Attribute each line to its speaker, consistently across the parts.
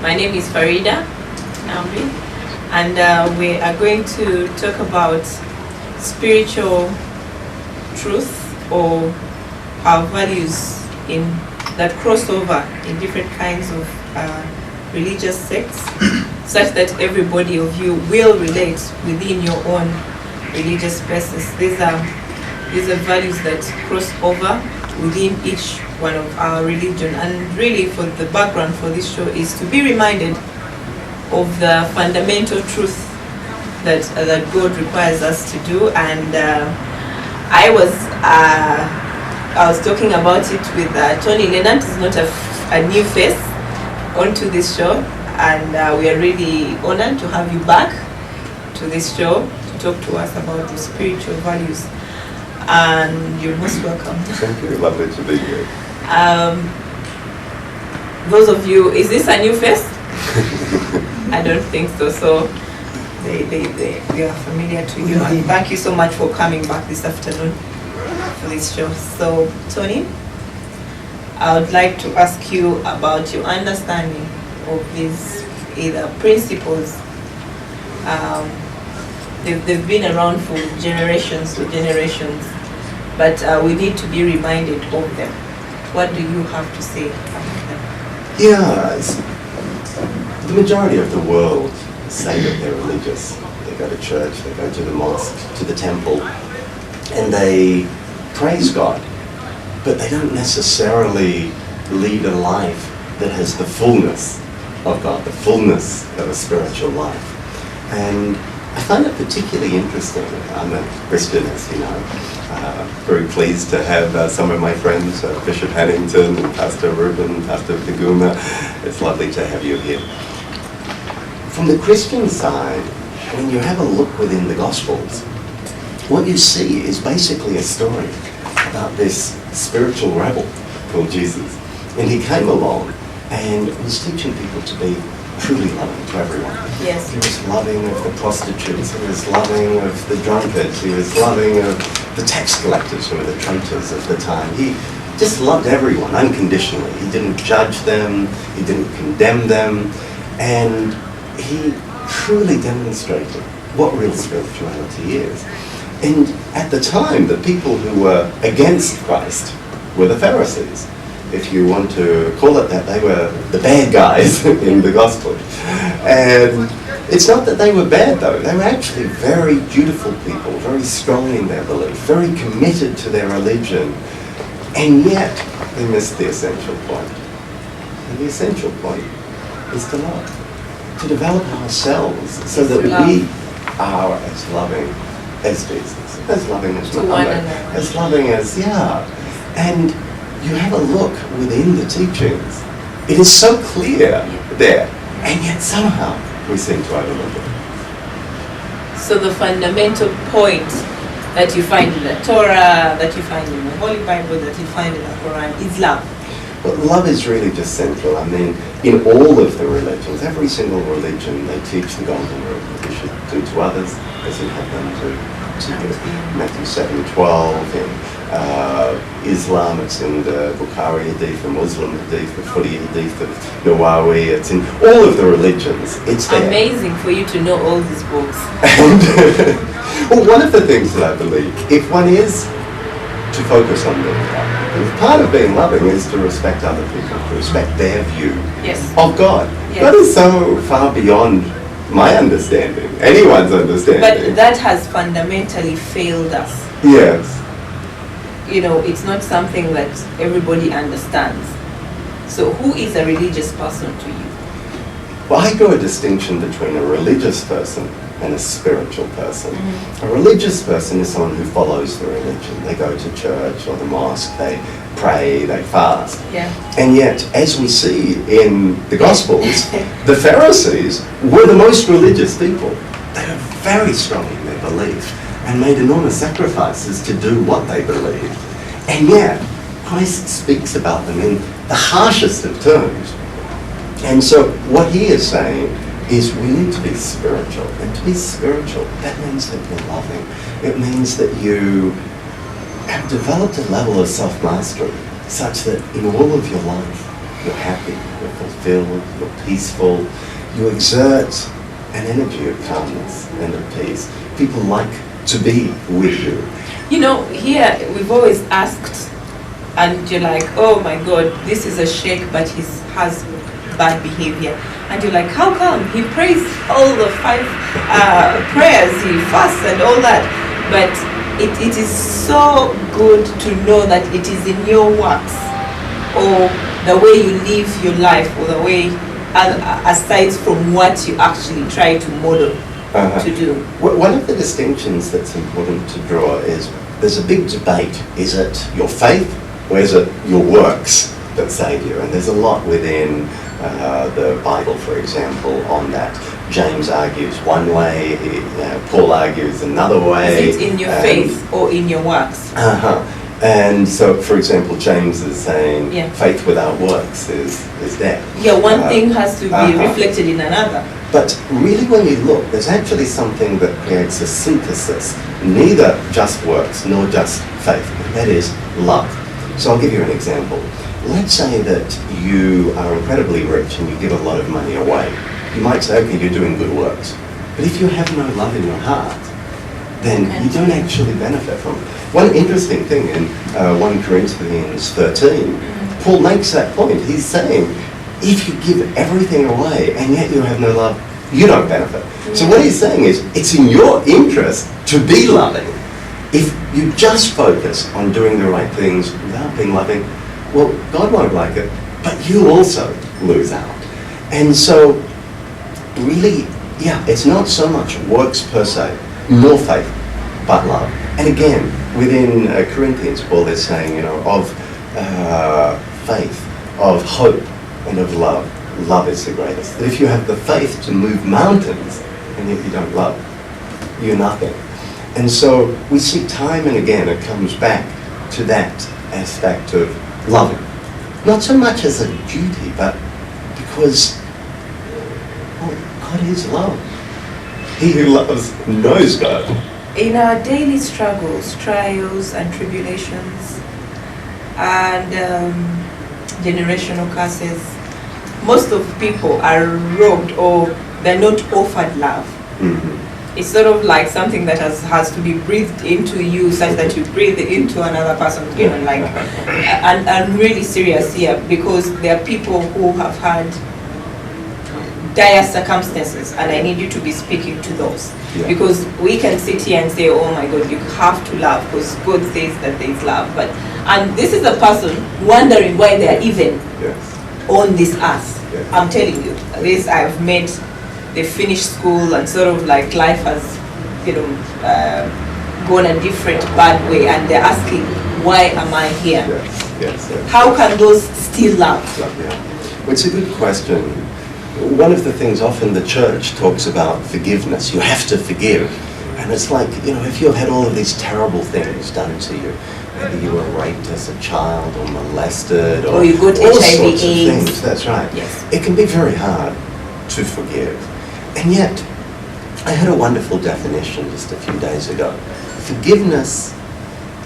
Speaker 1: My name is Faridah Nambi, and we are going to talk about spiritual truth or our values in that cross over in different kinds of religious sects, such that everybody of you will relate within your own religious spaces. These are values that cross over within each one of our religion, and really for the background for this show is to be reminded of the fundamental truth that God requires us to do. And I was talking about it with Tony. Lenart is not a new face onto this show, and we are really honored to have you back to this show to talk to us about the spiritual values. And you're most welcome.
Speaker 2: Thank you. Lovely to be here.
Speaker 1: Those of you, is this a new face? I don't think so. So they are familiar to you. And thank you so much for coming back this afternoon for this show. So, Tony, I would like to ask you about your understanding of these either principles. They've been around for generations, but we need to be reminded of them. What do you have to say about them?
Speaker 2: Yeah, the majority of the world say that they're religious. They go to church, they go to the mosque, to the temple, and they praise God. But they don't necessarily lead a life that has the fullness of God, the fullness of a spiritual life. And I find it particularly interesting. I'm a Christian, as you know. Very pleased to have some of my friends, Bishop Hannington, and Pastor Ruben, Pastor Viguma. It's lovely to have you here. From the Christian side, when you have a look within the Gospels, what you see is basically a story about this spiritual rebel called Jesus. And he came along and was teaching people to be truly loving to everyone.
Speaker 1: Yes.
Speaker 2: He was loving of the prostitutes, he was loving of the drunkards, he was loving of the tax collectors who were the traitors of the time. He just loved everyone unconditionally. He didn't judge them, he didn't condemn them, and he truly demonstrated what real spirituality is. And at the time, the people who were against Christ were the Pharisees. If you want to call it that, they were the bad guys in the gospel. And it's not that they were bad, though. They were actually very beautiful people, very strong in their belief, very committed to their religion. And yet, they missed the essential point. And the essential point is to love, to develop ourselves so that we are as loving as Jesus, as loving as Muhammad, as loving as, And you have a look within the teachings. It is so clear there, and yet somehow we seem to overlook it.
Speaker 1: So the fundamental point that you find in the Torah, that you find in the Holy Bible, that you find in the Quran is love.
Speaker 2: But love is really just central. I mean, in all of the religions, every single religion, they teach the golden rule. You should do to others as you have them to you. Matthew 7:12. In Islam, it's in the Bukhari Hadith, the Muslim Hadith, the Fudi Hadith, the Nawawi. It's in all of the religions. It's there.
Speaker 1: Amazing for you to know all these books.
Speaker 2: And well, one of the things that I believe, if one is to focus on being loving, part of being loving is to respect other people, to respect their view of God.
Speaker 1: Yes.
Speaker 2: That is so far beyond my understanding, anyone's understanding.
Speaker 1: But that has fundamentally failed us.
Speaker 2: Yes.
Speaker 1: You know, it's not something that everybody understands. So who is a religious person to you?
Speaker 2: Well, I draw a distinction between a religious person and a spiritual person.
Speaker 1: Mm-hmm.
Speaker 2: A religious person is someone who follows the religion. They go to church or the mosque, they pray, they fast.
Speaker 1: Yeah.
Speaker 2: And yet, as we see in the Gospels, the Pharisees were the most religious people. They were very strong in their belief and made enormous sacrifices to do what they believed. And yet, Christ speaks about them in the harshest of terms. And so what he is saying is we need to be spiritual. And to be spiritual, that means that you're loving. It means that you have developed a level of self-mastery such that in all of your life, you're happy, you're fulfilled, you're peaceful, you exert an energy of calmness and of peace. People like to be with you.
Speaker 1: You know, here we've always asked, and you're like, oh my God, this is a sheikh, but he has bad behavior. And you're like, how come? He prays all the 5 prayers, he fasts and all that. But it is so good to know that it is in your works, or the way you live your life, or the way, aside from what you actually try to model to do.
Speaker 2: One of the distinctions that's important to draw is there's a big debate. Is it your faith or is it your works that save you? And there's a lot within the Bible, for example, on that. James argues one way, Paul argues another way.
Speaker 1: Is it in your faith or in your works?
Speaker 2: And so, for example, James is saying faith without works is dead.
Speaker 1: Yeah, one thing has to be reflected in another.
Speaker 2: But really, when you look, there's actually something that creates a synthesis, neither just works nor just faith, and that is love. So I'll give you an example. Let's say that you are incredibly rich and you give a lot of money away. You might say, okay, you're doing good works. But if you have no love in your heart, then you don't actually benefit from it. One interesting thing in 1 Corinthians 13, Paul makes that point. He's saying, if you give everything away and yet you have no love, you don't benefit. So what he's saying is, it's in your interest to be loving. If you just focus on doing the right things without being loving, well, God won't like it, but you also lose out. And so, really, it's not so much works per se, nor faith, but love. And again, within Corinthians, Paul is saying, of faith, of hope, and of love. Love is the greatest. That if you have the faith to move mountains, and yet you don't love, you're nothing. And so we see time and again it comes back to that aspect of loving. Not so much as a duty, but because God is love. He who loves knows God.
Speaker 1: In our daily struggles, trials and tribulations, and generational curses, most of people are robbed or they're not offered love. It's sort of like something that has to be breathed into you, such that you breathe it into another person, and I'm really serious here, because there are people who have had dire circumstances, and I need you to be speaking to those. Because we can sit here and say, oh my God, you have to love, because God says that there is love. And this is a person wondering why they are even on this earth. I'm telling you, this I've met. They finished school and sort of like life has, gone a different bad way, and they're asking, why am I here? How can those still love?
Speaker 2: Well, it's a good question. One of the things often the church talks about forgiveness. You have to forgive. And it's like, if you've had all of these terrible things done to you, maybe you were raped as a child or molested or
Speaker 1: you got
Speaker 2: all
Speaker 1: HIV,
Speaker 2: sorts of
Speaker 1: AIDS.
Speaker 2: things. That's right.
Speaker 1: Yes.
Speaker 2: It can be very hard to forgive. And yet, I had a wonderful definition just a few days ago. Forgiveness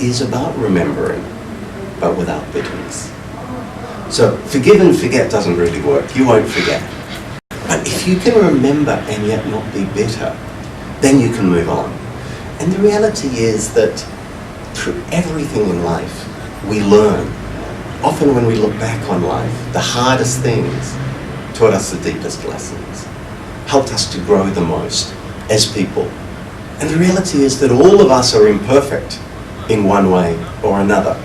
Speaker 2: is about remembering, but without bitterness. So forgive and forget doesn't really work. You won't forget. But if you can remember and yet not be bitter, then you can move on. And the reality is that through everything in life, we learn. Often when we look back on life, the hardest things taught us the deepest lessons, helped us to grow the most as people. And the reality is that all of us are imperfect in one way or another.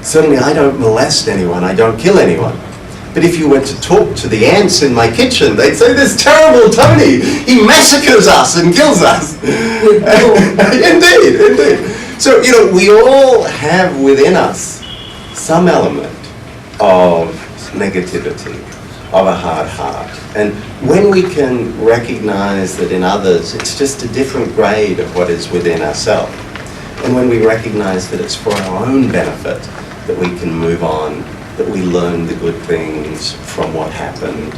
Speaker 2: Certainly I don't molest anyone, I don't kill anyone. But if you went to talk to the ants in my kitchen, they'd say, this terrible Tony, he massacres us and kills us. Indeed. So, we all have within us some element of negativity, of a hard heart. And when we can recognize that in others, it's just a different grade of what is within ourselves, and when we recognize that it's for our own benefit that we can move on, that we learn the good things from what happened,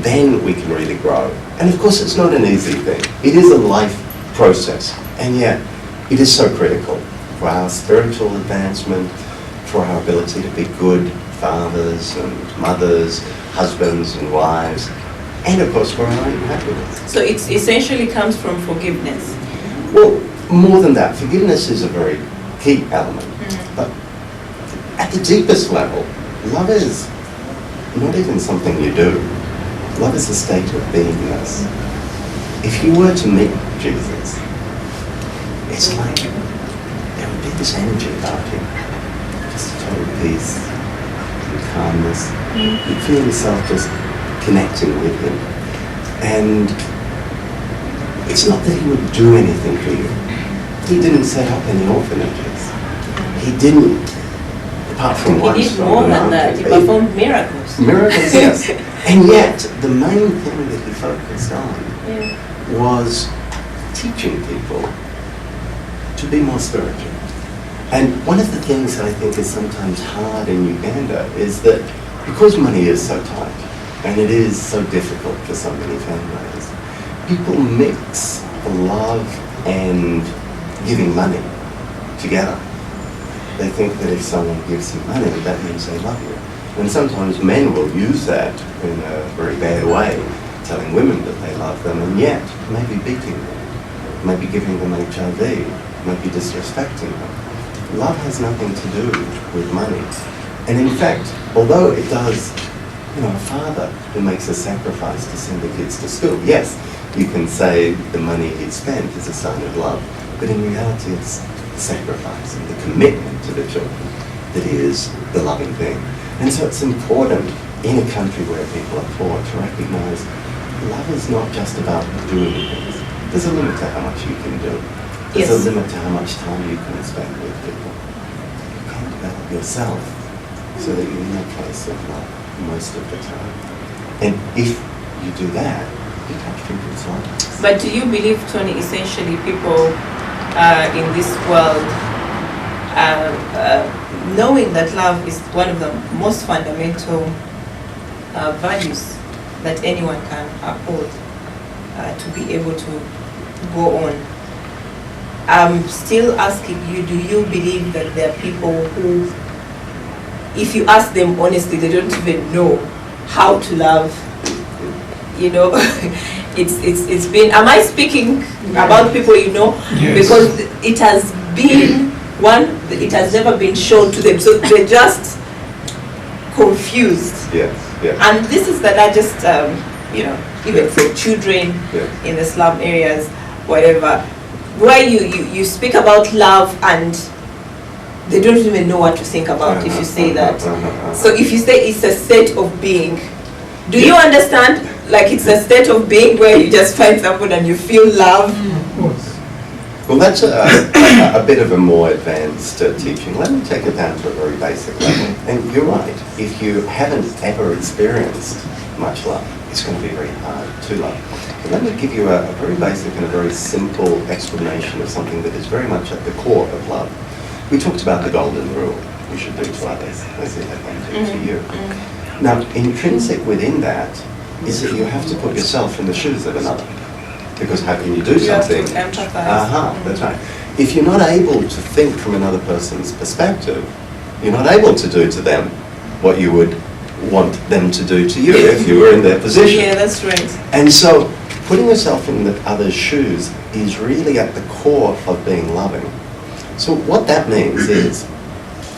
Speaker 2: then we can really grow. And of course, it's not an easy thing. It is a life process, and yet it is so critical for our spiritual advancement, for our ability to be good fathers and mothers, husbands and wives, and of course for our own happiness.
Speaker 1: So it essentially comes from forgiveness.
Speaker 2: Well, more than that, forgiveness is a very key element. But at the deepest level, love is not even something you do. Love is a state of beingness. If you were to meet Jesus, it's like there would be this energy about him, just total peace and calmness. You'd feel yourself just connecting with him. And it's not that he would do anything for you. He didn't set up any orphanages. He didn't, apart from one
Speaker 1: He did more than that. He performed miracles.
Speaker 2: Miracles, yes. And yet, the main thing that he focused on was teaching people to be more spiritual. And one of the things that I think is sometimes hard in Uganda is that because money is so tight, and it is so difficult for so many families, people mix love and giving money together. They think that if someone gives you money, that means they love you. And sometimes men will use that in a very bad way, telling women that they love them, and yet maybe beating them, maybe giving them HIV, maybe disrespecting them. Love has nothing to do with money. And in fact, although it does, a father who makes a sacrifice to send the kids to school, yes, you can say the money he'd spent is a sign of love, but in reality it's the sacrifice and the commitment to the children that is the loving thing. And so it's important in a country where people are poor to recognise love is not just about doing things. There's a limit to how much you can do. There's a limit to how much time you can spend with people. You can develop yourself so that you're in a place of love most of the time. And if you do that, you touch people's lives.
Speaker 1: But do you believe, Tony, essentially people in this world, knowing that love is one of the most fundamental values that anyone can uphold to be able to go on, I'm still asking you, do you believe that there are people who, if you ask them honestly, they don't even know how to love? It's been, am I speaking about people
Speaker 3: Yes.
Speaker 1: because it has been it has never been shown to them, so they're just confused.
Speaker 2: Yes.
Speaker 1: And this is the largest even for children in the slum areas, whatever, where you speak about love and they don't even know what to think about if you say that. So if you say it's a state of being, do you understand? Like it's a state of being where you just find someone and you feel love.
Speaker 3: Of course.
Speaker 2: Well, that's a bit of a more advanced teaching. Let me take it down to a very basic level. And you're right, if you haven't ever experienced much love, it's going to be very hard to love. But let me give you a very basic and a very simple explanation of something that is very much at the core of love. We talked about the golden rule. You should do to others as you have them do to you. Now, intrinsic within that is that you have to put yourself in the shoes of another. Because how can you do something?
Speaker 1: You have to empathize.
Speaker 2: That's right. If you're not able to think from another person's perspective, you're not able to do to them what you would want them to do to you if you were in their position.
Speaker 1: Yeah, that's right.
Speaker 2: And so putting yourself in the other's shoes is really at the core of being loving. So what that means is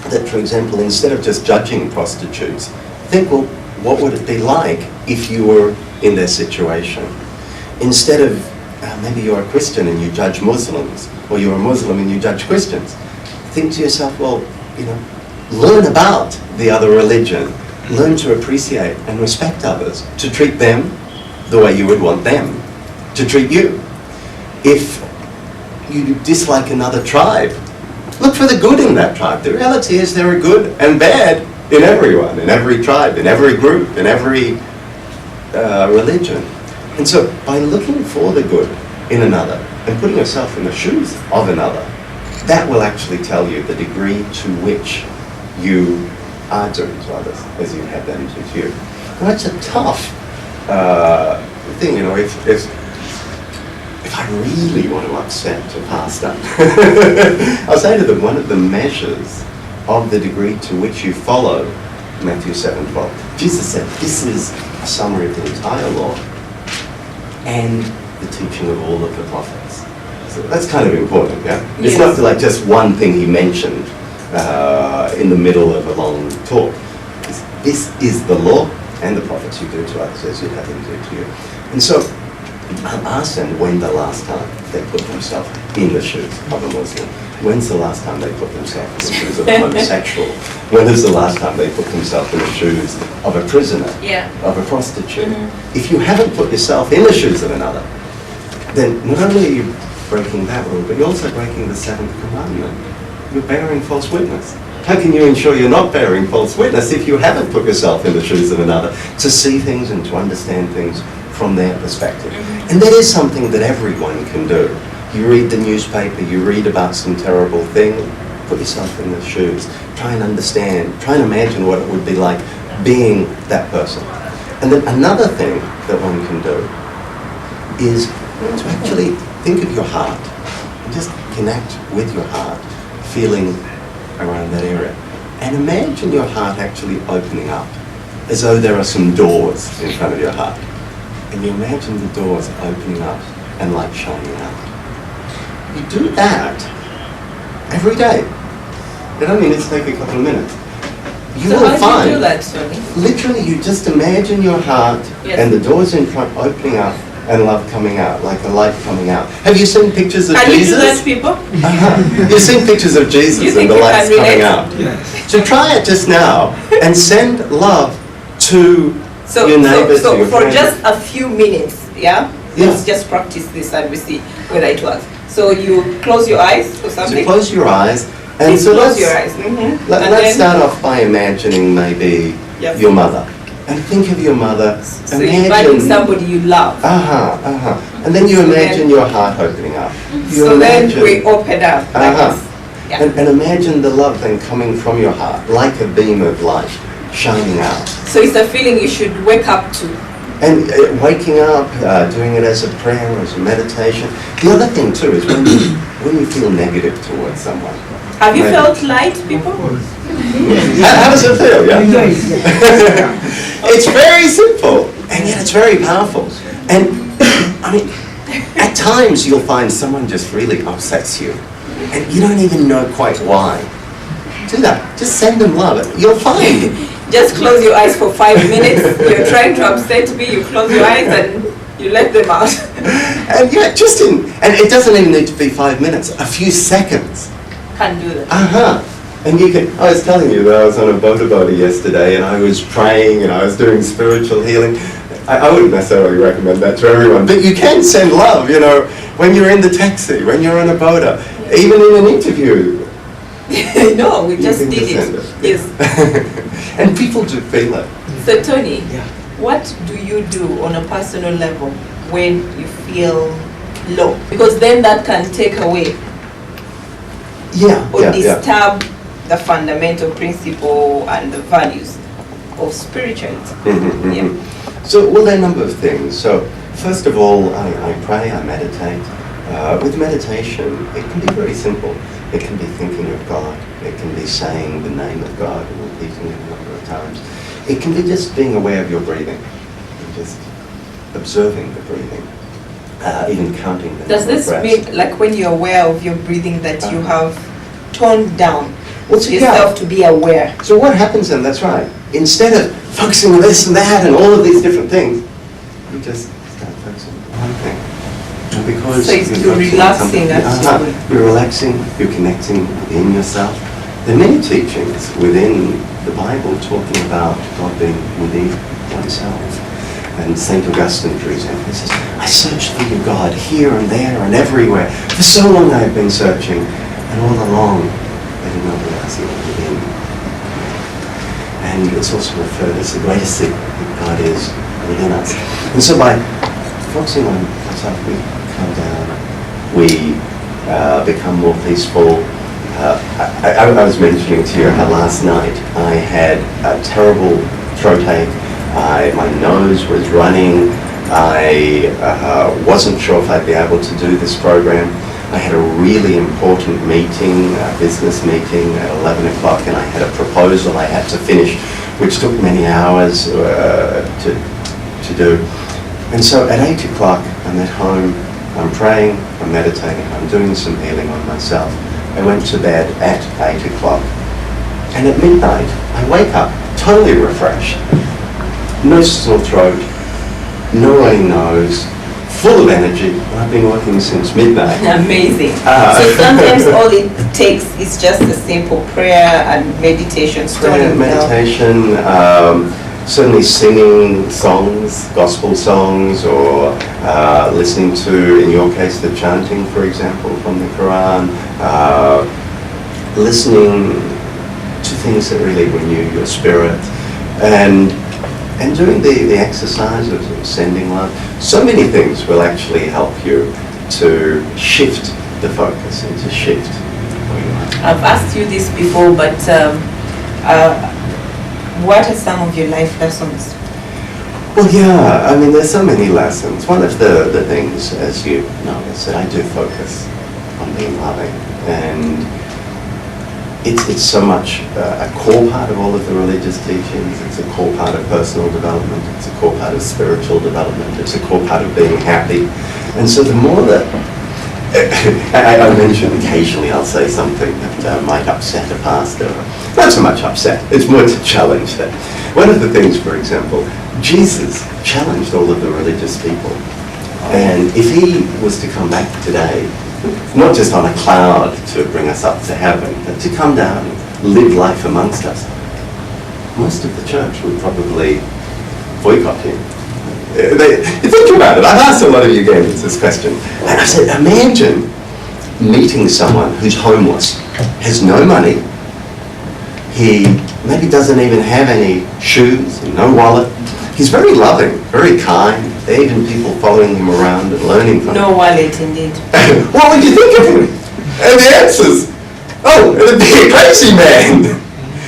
Speaker 2: that, for example, instead of just judging prostitutes, think, well, what would it be like if you were in their situation? Instead of, maybe you're a Christian and you judge Muslims, or you're a Muslim and you judge Christians, think to yourself, well, learn about the other religion, learn to appreciate and respect others, to treat them the way you would want them to treat you. If you dislike another tribe, look for the good in that tribe. The reality is there are good and bad in everyone, in every tribe, in every group, in every religion. And so by looking for the good in another and putting yourself in the shoes of another, that will actually tell you the degree to which you are doing to others as you have them do to you. Now it's a tough thing, if I really want to upset a pastor, I'll say to them, one of the measures of the degree to which you follow Matthew 7:12. Jesus said, this is a summary of the entire law and the teaching of all of the prophets. So that's kind of important, yeah? It's not like just one thing he mentioned in the middle of a long talk. This is the law and the prophets. You do to others as you'd have them do to you. And so I asked them when the last time they put themselves in the shoes of a Muslim. When's the last time they put themselves in the shoes of a homosexual? When is the last time they put themselves in the shoes of a prisoner, of a prostitute? If you haven't put yourself in the shoes of another, then not only are you breaking that rule, but you're also breaking the seventh commandment. You're bearing false witness. How can you ensure you're not bearing false witness if you haven't put yourself in the shoes of another to see things and to understand things from their perspective? And that is something that everyone can do. You read the newspaper, you read about some terrible thing, put yourself in the shoes, try and understand, try and imagine what it would be like being that person. And then another thing that one can do is to actually think of your heart and just connect with your heart, feeling around that area. And imagine your heart actually opening up as though there are some doors in front of your heart. And you imagine the doors opening up and light shining out. You do that every day. It only needs to take a couple of minutes. You
Speaker 1: so
Speaker 2: will
Speaker 1: how
Speaker 2: find,
Speaker 1: do you do that, Tony?
Speaker 2: literally you just imagine your heart and the doors in front opening up and love coming out, like a light coming out. Have you seen pictures of Jesus?
Speaker 1: Can you do that, people?
Speaker 2: You've seen pictures of Jesus and the lights coming out. Yes. So try it just now and send love to your neighbors.
Speaker 1: So for just a few minutes, let's just practice this and we see whether it works. So you close your eyes or something?
Speaker 2: So close your eyes. And
Speaker 1: please
Speaker 2: so
Speaker 1: close your eyes.
Speaker 2: Let's start off by imagining maybe your mother. And think of your mother.
Speaker 1: So imagine somebody you love.
Speaker 2: And then you imagine your heart opening up.
Speaker 1: So then we open up.
Speaker 2: And imagine the love then coming from your heart, like a beam of light, shining out.
Speaker 1: So it's a feeling you should wake up to.
Speaker 2: And waking up, doing it as a prayer, as a meditation. The other thing too is when you feel negative towards someone.
Speaker 1: Have you felt light, people?
Speaker 2: How does it feel? Yeah. It's very simple, and yet it's very powerful. And I mean, at times you'll find someone just really upsets you, and you don't even know quite why. Do that. Just send them love. You'll find.
Speaker 1: Just close your eyes for 5 minutes. You're trying to upset me. You close your eyes and you let them out.
Speaker 2: And and it doesn't even need to be 5 minutes. A few seconds.
Speaker 1: Can do that.
Speaker 2: And you can, I was telling you that I was on a boda yesterday and I was praying and I was doing spiritual healing. I wouldn't necessarily recommend that to everyone, but you can send love, when you're in the taxi, when you're on a boda, even in an interview.
Speaker 1: No, we just did it. Yes.
Speaker 2: And people do feel it.
Speaker 1: So Tony, what do you do on a personal level when you feel low? Because then that can take away or disturb the fundamental principle and the values of spirituality.
Speaker 2: So, there are a number of things. So, first of all, I pray, I meditate. With meditation, it can be very simple. It can be thinking of God. It can be saying the name of God and repeating it a number of times. It can be just being aware of your breathing, and just observing the breathing, even counting the
Speaker 1: Does this mean, like when you're aware of your breathing, that you have toned down yourself to be aware?
Speaker 2: So what happens then, that's right, instead of focusing on this and that and all of these different things, you just start focusing on one thing. And because
Speaker 1: so you're relaxing actually.
Speaker 2: You're relaxing, you're connecting within yourself. There are many teachings within the Bible talking about God being within oneself. And St. Augustine, for example, says, I searched for you, God, here and there and everywhere. For so long I've been searching, and all along I did not realize you were within. And it's also referred as the greatest secret that God is within us. And so by focusing on ourselves, we calm down, we become more peaceful. I was mentioning to you how last night I had a terrible throatache. My nose was running. I wasn't sure if I'd be able to do this program. I had a really important meeting, a business meeting at 11 o'clock, and I had a proposal I had to finish which took many hours to do. And so at 8 o'clock, I'm at home, I'm praying, I'm meditating, I'm doing some healing on myself. I went to bed at 8 o'clock. And at midnight, I wake up totally refreshed. No sore throat, no runny nose, full of energy. I've been working since midnight.
Speaker 1: Amazing. So sometimes all it takes is just a simple prayer and meditation.
Speaker 2: Prayer, meditation, certainly singing songs, gospel songs, or listening to, in your case, the chanting, for example, from the Quran, listening to things that really renew your spirit, and doing the exercise of sending love. So many things will actually help you to shift the focus and to shift where you are.
Speaker 1: I've asked you this before, but what are some of your life lessons?
Speaker 2: Well, yeah, I mean, there's so many lessons. One of the things, as you know, is that I do focus on being loving, and it's so much a core part of all of the religious teachings. It's a core part of personal development. It's a core part of spiritual development. It's a core part of being happy. And so the more that I mentioned occasionally I'll say something that might upset a pastor. Not so much upset, it's more to challenge that. One of the things, for example, Jesus challenged all of the religious people. And if he was to come back today, not just on a cloud to bring us up to heaven, but to come down and live life amongst us, most of the church would probably boycott him. Think about it. I've asked a lot of Ugandans this question. And I said, imagine meeting someone who's homeless, has no money, he maybe doesn't even have any shoes and no wallet. He's very loving, very kind. There are even people following him around and learning from him.
Speaker 1: No wallet, indeed.
Speaker 2: What would you think of him? And the answers, oh, it'd be a crazy man.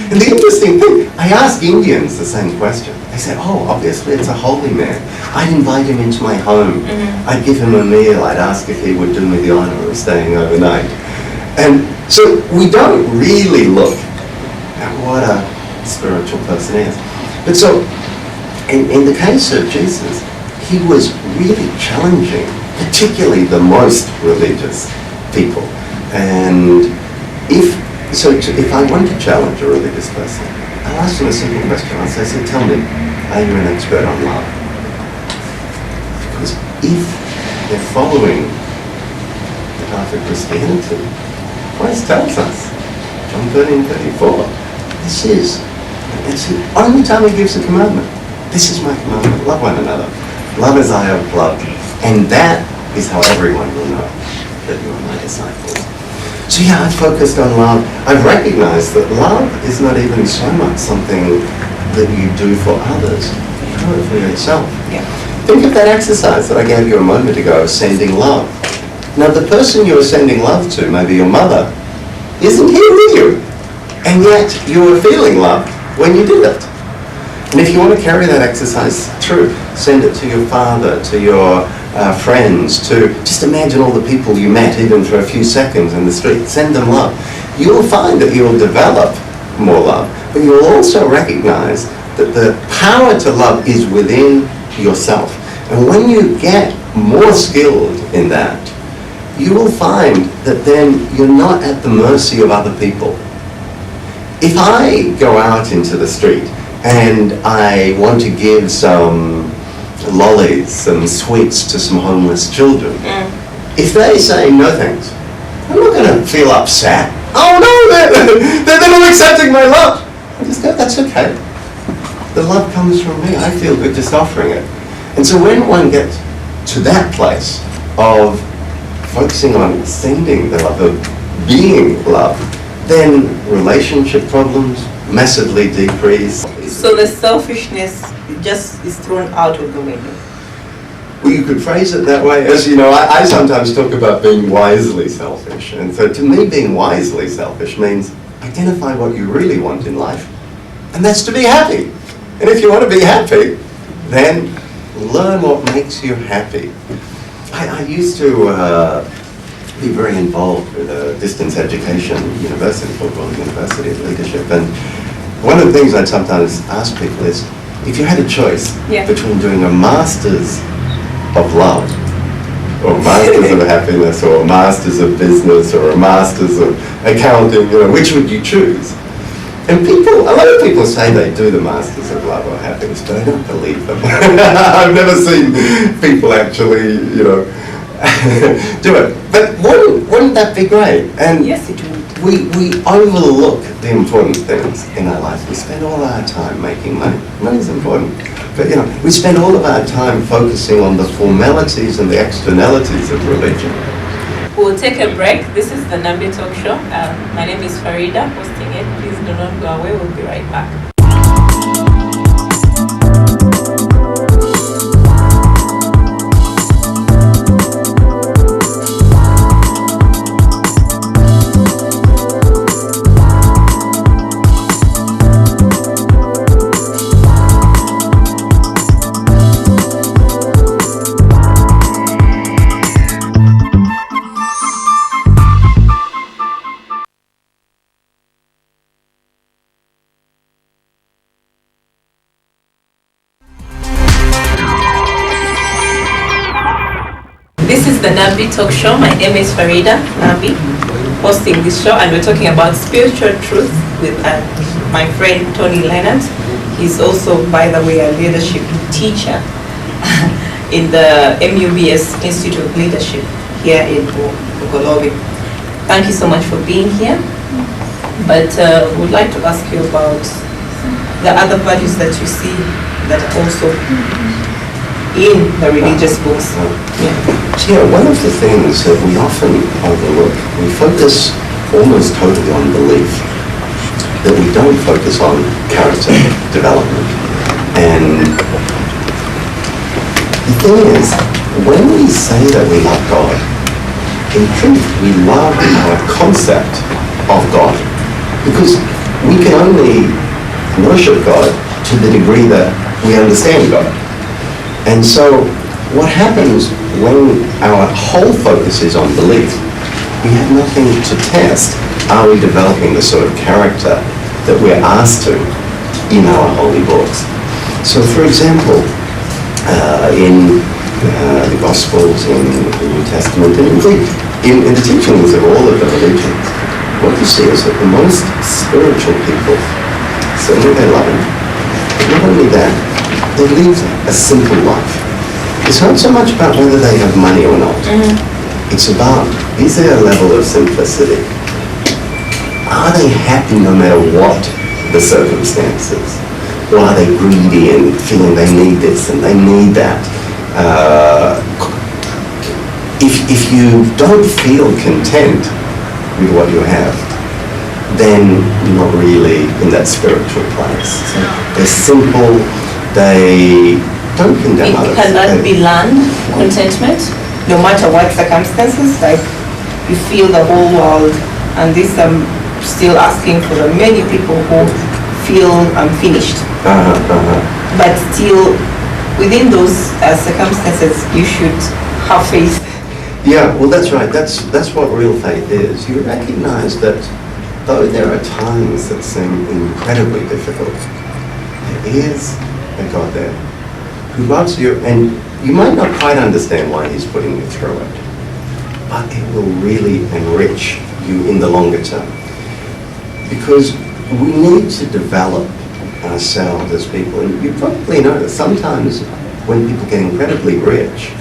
Speaker 2: And the interesting thing, I ask Indians the same question. They say, oh, obviously it's a holy man. I'd invite him into my home. Mm-hmm. I'd give him a meal. I'd ask if he would do me the honor of staying overnight. And so we don't really look at what a spiritual person is. But so, in the case of Jesus, he was really challenging, particularly the most religious people. And if I want to challenge a religious person, I'll ask them a simple question. I'll say, so tell me, are you an expert on love? Because if they're following the path of Christianity, Christ tells us, John 13:34, it's the only time he gives a commandment. This is my commandment, love one another. Love as I have loved. And that is how everyone will know that you are my disciples. So yeah, I've focused on love. I've recognized that love is not even so much something that you do for others, you do it for yourself.
Speaker 1: Yeah.
Speaker 2: Think of that exercise that I gave you a moment ago, sending love. Now the person you are sending love to, maybe your mother, isn't here with you. And yet you were feeling love when you did it. And if you want to carry that exercise through, send it to your father, to your friends, to just imagine all the people you met even for a few seconds in the street. Send them love. You'll find that you'll develop more love, but you'll also recognize that the power to love is within yourself. And when you get more skilled in that, you will find that then you're not at the mercy of other people. If I go out into the street and I want to give some lollies, some sweets to some homeless children, if they say no thanks, I'm not going to feel upset. Oh no, they're not accepting my love. I just go, that's okay. The love comes from me. I feel good just offering it. And so when one gets to that place of focusing on sending the love, of being love, then relationship problems massively decrease.
Speaker 1: So the selfishness just is thrown out of the window.
Speaker 2: Well, you could phrase it that way. As you know, I sometimes talk about being wisely selfish. And so to me, being wisely selfish means identify what you really want in life. And that's to be happy. And if you want to be happy, then learn what makes you happy. I used to be very involved with a distance education university called University of Leadership. And one of the things I'd sometimes ask people is, if you had a choice between doing a master's of love, or masters of happiness, or a masters of business, or a masters of accounting, which would you choose? And a lot of people say they do the masters of love or happiness, but I don't believe them. I've never seen people actually, do it. But wouldn't that be great? And
Speaker 1: yes, it would.
Speaker 2: We overlook the important things in our life. We spend all our time making money. Money's important. But we spend all of our time focusing on the formalities and the externalities of religion.
Speaker 1: We'll take a break. This is the Nambi Talk Show. My name is Faridah, hosting it. Please do not go away. We'll be right back. This is the Nambi Talk Show. My name is Faridah Nambi, hosting this show, and we're talking about spiritual truth with my friend Tony Lenart. He's also, by the way, a leadership teacher in the MUBS Institute of Leadership here in Uganda. Thank you so much for being here. But would like to ask you about the other values that you see that are also in the religious books.
Speaker 2: One of the things that we often overlook, we focus almost totally on belief, that we don't focus on character development. And the thing is, when we say that we love God, in truth we love our concept of God, because we can only worship God to the degree that we understand God. And so what happens when our whole focus is on belief, we have nothing to test. Are we developing the sort of character that we're asked to in our holy books? So for example, in the Gospels, in the New Testament, and indeed in the teachings of all of the religions, what you see is that the most spiritual people, certainly they're loving, but not only that, they live a simple life. It's not so much about whether they have money or not. It's about, is there a level of simplicity? Are they happy no matter what the circumstances? Or are they greedy and feeling they need this and they need that? If you don't feel content with what you have, then you're not really in that spiritual place. So they're simple. They don't condemn others.
Speaker 1: It cannot be learned, contentment, no matter what circumstances. Like you feel the whole world, and this I'm still asking for the many people who feel unfinished. But still, within those circumstances, you should have faith.
Speaker 2: Yeah, well, that's right. That's what real faith is. You recognize that though there are times that seem incredibly difficult, there is a God there who loves you, and you might not quite understand why he's putting you through it, but it will really enrich you in the longer term. Because we need to develop ourselves as people, and you probably know that sometimes when people get incredibly rich,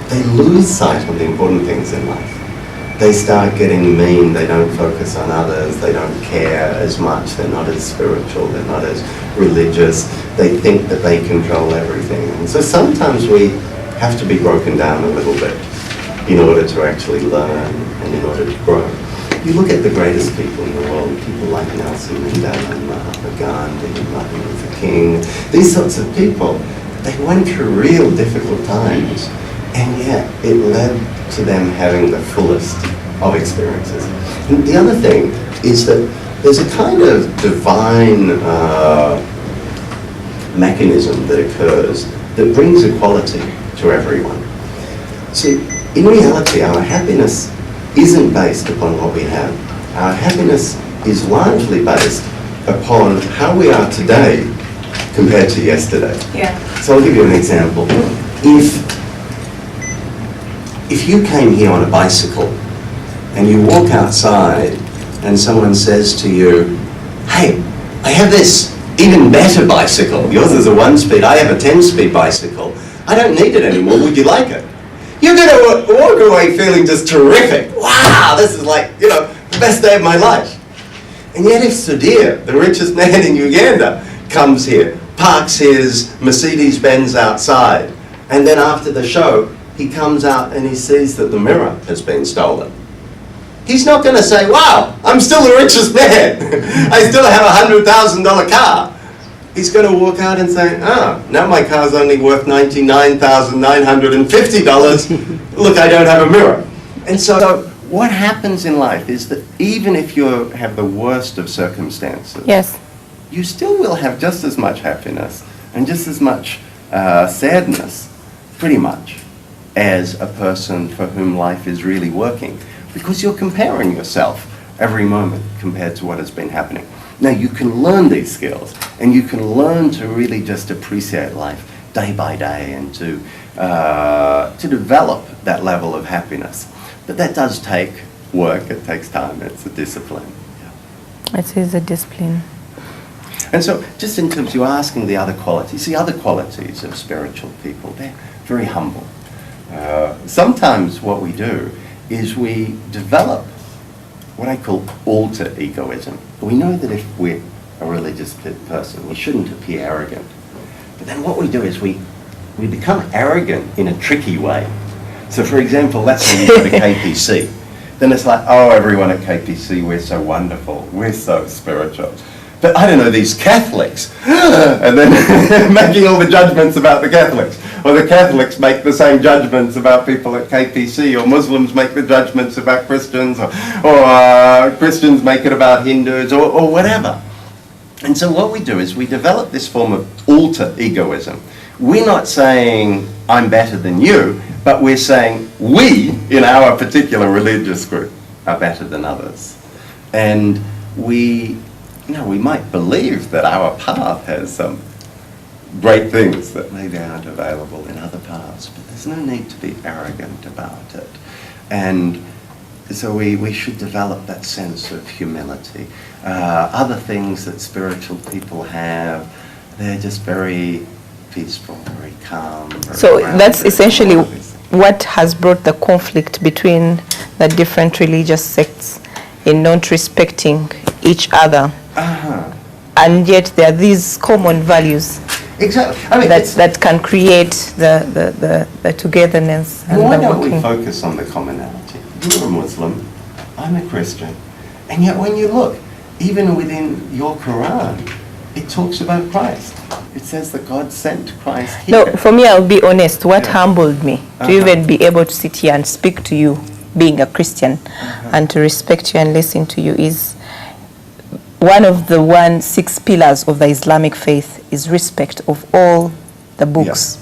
Speaker 2: they lose sight of the important things in life. They start getting mean, they don't focus on others, they don't care as much, they're not as spiritual, they're not as religious, they think that they control everything. And so sometimes we have to be broken down a little bit in order to actually learn and in order to grow. You look at the greatest people in the world, people like Nelson Mandela, Gandhi, Martin Luther King, these sorts of people, they went through real difficult times, and yet it led to them having the fullest of experiences. And the other thing is that there's a kind of divine mechanism that occurs that brings equality to everyone. See, in reality, our happiness isn't based upon what we have. Our happiness is largely based upon how we are today compared to yesterday.
Speaker 1: Yeah.
Speaker 2: So I'll give you an example. If you came here on a bicycle and you walk outside and someone says to you, hey, I have this even better bicycle. Yours is a 1-speed, I have a 10-speed bicycle. I don't need it anymore, would you like it? You're going to walk away feeling just terrific. Wow, this is like, the best day of my life. And yet if Sudhir, the richest man in Uganda, comes here, parks his Mercedes-Benz outside, and then after the show, he comes out and he sees that the mirror has been stolen. He's not going to say, wow, I'm still the richest man. I still have a $100,000 car. He's going to walk out and say, now my car's only worth $99,950. Look, I don't have a mirror. And so what happens in life is that even if you have the worst of circumstances,
Speaker 3: Yes.
Speaker 2: you still will have just as much happiness and just as much sadness, pretty much, as a person for whom life is really working, because you're comparing yourself every moment compared to what has been happening. Now, you can learn these skills, and you can learn to really just appreciate life day by day and to develop that level of happiness. But that does take work, it takes time, it's a discipline.
Speaker 3: It is a discipline.
Speaker 2: And so, just in terms, you're asking the other qualities of spiritual people, they're very humble. Sometimes what we do is we develop what I call alter egoism. We know that if we're a religious person, we shouldn't appear arrogant. But then what we do is we become arrogant in a tricky way. So for example, let's say you go to KPC. Then it's like, oh, everyone at KPC, we're so wonderful, we're so spiritual. But I don't know, these Catholics, and then making all the judgments about the Catholics. Or the Catholics make the same judgments about people at KPC, or Muslims make the judgments about Christians, or Christians make it about Hindus, or whatever. And so what we do is we develop this form of alter egoism. We're not saying, I'm better than you, but we're saying, we, in our particular religious group, are better than others. And we might believe that our path has some great things that maybe aren't available in other paths, but there's no need to be arrogant about it. And so we should develop that sense of humility. Other things that spiritual people have, they're just very peaceful, very calm. Very
Speaker 3: So
Speaker 2: grounded,
Speaker 3: that's essentially
Speaker 2: all of these things.
Speaker 3: what has brought the conflict between the different religious sects in not respecting each other. And yet there are these common values
Speaker 2: Exactly. I mean,
Speaker 3: that can create the togetherness and
Speaker 2: why
Speaker 3: the
Speaker 2: don't we
Speaker 3: working.
Speaker 2: focus on the commonality? You're a Muslim, I'm a Christian, and yet when you look, even within your Quran, it talks about Christ. It says that God sent Christ here.
Speaker 3: No, for me, I'll be honest, what
Speaker 2: Yeah.
Speaker 3: humbled me to even be able to sit here and speak to you, being a Christian, and to respect you and listen to you is one of the 6 pillars of the Islamic faith is respect of all the books,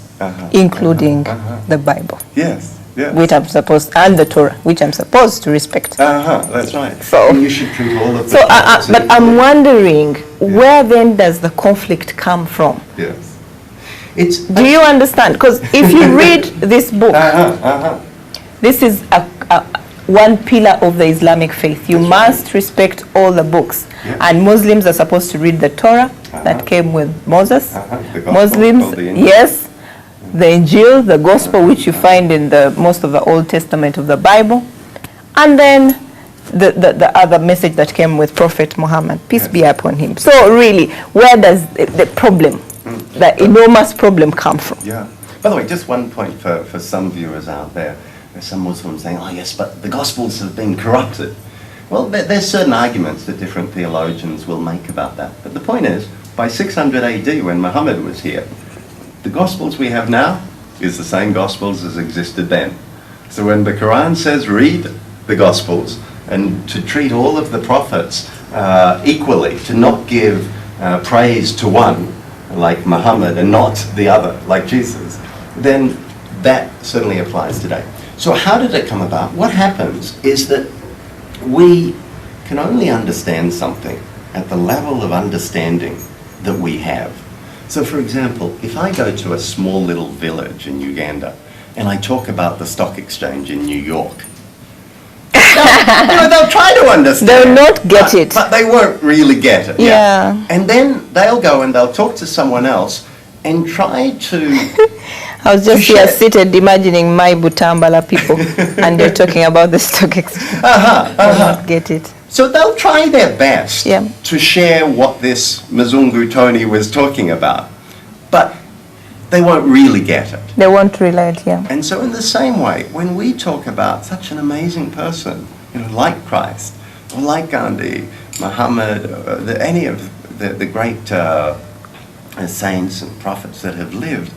Speaker 3: including the Bible,
Speaker 2: Yes, yes.
Speaker 3: which I'm supposed, and the Torah, which I'm supposed to respect.
Speaker 2: That's right.
Speaker 3: So-
Speaker 2: And you should treat all of
Speaker 3: So,
Speaker 2: the
Speaker 3: but I'm wondering, where then does the conflict come from?
Speaker 2: Yes. It's...
Speaker 3: Do you understand? Because if you read this book, this is one pillar of the Islamic faith. You must respect all the books.
Speaker 2: Yeah.
Speaker 3: And Muslims are supposed to read the Torah that came with Moses.
Speaker 2: The gospel
Speaker 3: Muslims,
Speaker 2: called the Injil.
Speaker 3: yes, the Injil, the gospel, which you find in most of the Old Testament of the Bible. And then the other message that came with Prophet Muhammad, peace be upon him. So really, where does the problem, the enormous problem come from?
Speaker 2: Yeah. By the way, just one point for some viewers out there. There's some Muslims saying, oh yes, but the Gospels have been corrupted. Well, there's certain arguments that different theologians will make about that. But the point is, by 600 AD, when Muhammad was here, the Gospels we have now is the same Gospels as existed then. So when the Quran says read the Gospels and to treat all of the prophets equally, to not give praise to one like Muhammad and not the other like Jesus, then that certainly applies today. So how did it come about? What happens is that we can only understand something at the level of understanding that we have. So for example, if I go to a small little village in Uganda and I talk about the stock exchange in New York, they'll try to understand.
Speaker 3: They'll not get it.
Speaker 2: But they won't really get it.
Speaker 3: Yeah.
Speaker 2: And then they'll go and they'll talk to someone else and try to...
Speaker 3: I was just here seated imagining my Butambala people and they're talking about the stock exchange. They'll not get it.
Speaker 2: So they'll try their best to share what this Mzungu Tony was talking about, but they won't really get it.
Speaker 3: They won't relate, yeah.
Speaker 2: And so in the same way, when we talk about such an amazing person, like Christ, or like Gandhi, Muhammad, any of the great saints and prophets that have lived,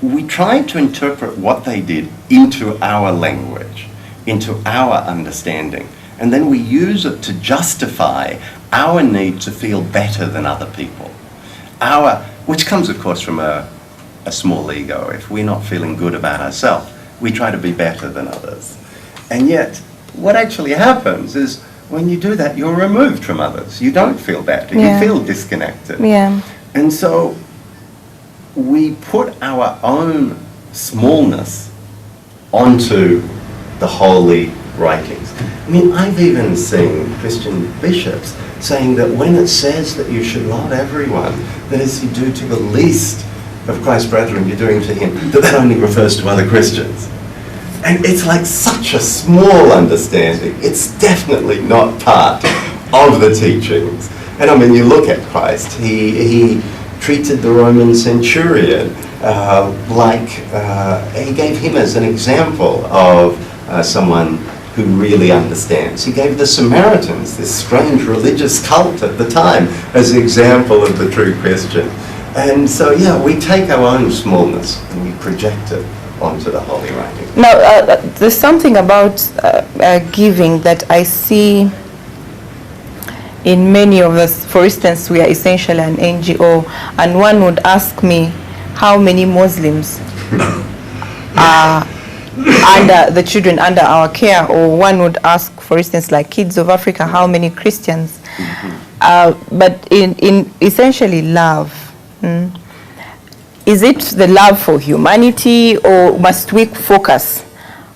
Speaker 2: we try to interpret what they did into our language, into our understanding. And then we use it to justify our need to feel better than other people. Which comes, of course, from a small ego. If we're not feeling good about ourselves, we try to be better than others. And yet, what actually happens is when you do that, you're removed from others. You don't feel better. You feel disconnected.
Speaker 3: Yeah.
Speaker 2: And so we put our own smallness onto the holy writings. I mean, I've even seen Christian bishops saying that when it says that you should love everyone, that as you do to the least of Christ's brethren, you're doing to him, that only refers to other Christians. And it's like such a small understanding. It's definitely not part of the teachings. And I mean, you look at Christ, he treated the Roman centurion he gave him as an example of someone who really understands. He gave the Samaritans, this strange religious cult at the time, as an example of the true Christian. And so, we take our own smallness and we project it onto the holy writing.
Speaker 3: Now, there's something about giving that I see in many of us. For instance, we are essentially an NGO, and one would ask me how many Muslims are under the children under our care, or one would ask, for instance, like Kids of Africa, how many Christians. But in essentially love, is it the love for humanity, or must we focus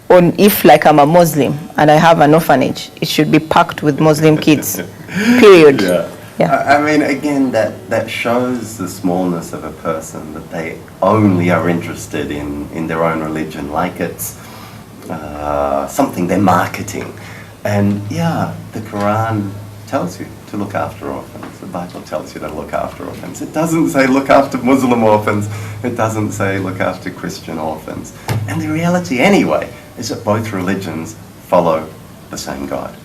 Speaker 3: on, if like I'm a Muslim and I have an orphanage, it should be packed with Muslim kids, period.
Speaker 2: I mean, again, that shows the smallness of a person, that they only are interested in their own religion, like it's something they're marketing. And the Quran tells you to look after orphans. The Bible tells you to look after orphans. It doesn't say look after Muslim orphans. It doesn't say look after Christian orphans. And the reality anyway is that both religions follow the same God.